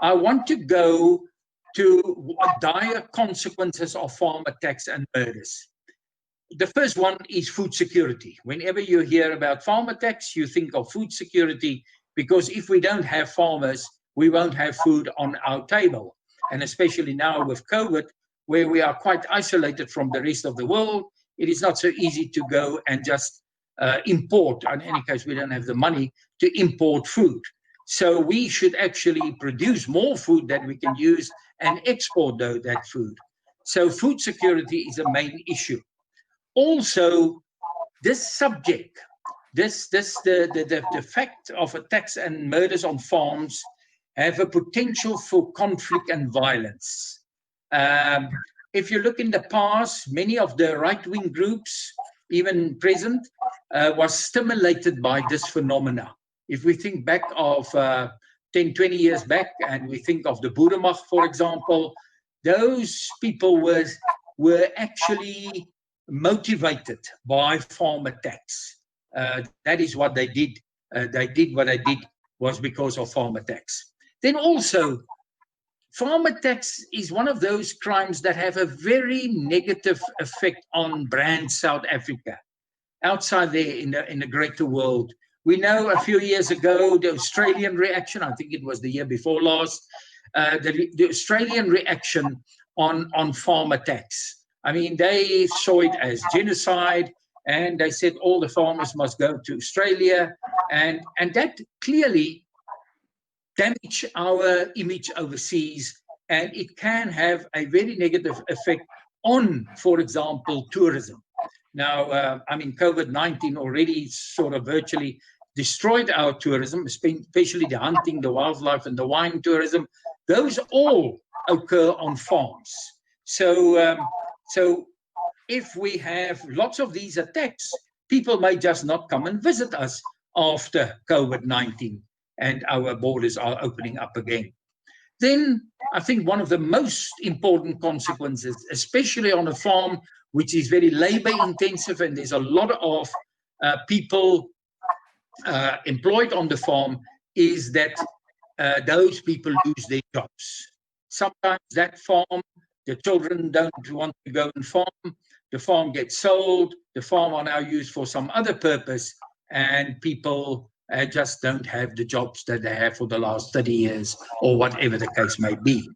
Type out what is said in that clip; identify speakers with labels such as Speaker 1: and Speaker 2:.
Speaker 1: I want to go to dire consequences of farm attacks and murders. The first one is food security. Whenever you hear about farm attacks, you think of food security, because if we don't have farmers, we won't have food on our table. And especially now with COVID, where we are quite isolated from the rest of the world, it is not so easy to go and just import. In any case, we don't have the money to import food. So we should actually produce more food that we can use and export that food. So food security is a main issue. Also, this subject, the fact of attacks and murders on farms have a potential for conflict and violence. If you look in the past, many of the right-wing groups, even present, was stimulated by this phenomena. If we think back of 10, 20 years back, and we think of the Boeremag, for example, those people were actually motivated by farm attacks. That is what they did. They did what they did was because of farm attacks. Then also, farm attacks is one of those crimes that have a very negative effect on brand South Africa. Outside there in the greater world, we know a few years ago, the Australian reaction, I think it was the year before last, the Australian reaction on farm attacks. I mean, they saw it as genocide, and they said all the farmers must go to Australia, and that clearly damaged our image overseas, and it can have a very negative effect on, for example, tourism. Now, I mean, COVID-19 already sort of virtually destroyed our tourism, especially the hunting, the wildlife, and the wine tourism. Those all occur on farms. So if we have lots of these attacks, people may just not come and visit us after COVID-19 and our borders are opening up again. Then I think one of the most important consequences, especially on a farm which is very labor intensive and there's a lot of people employed on the farm, is that those people lose their jobs. Sometimes that farm, the children don't want to go and farm, the farm gets sold, the farm are now used for some other purpose, and people just don't have the jobs that they have for the last 30 years or whatever the case may be.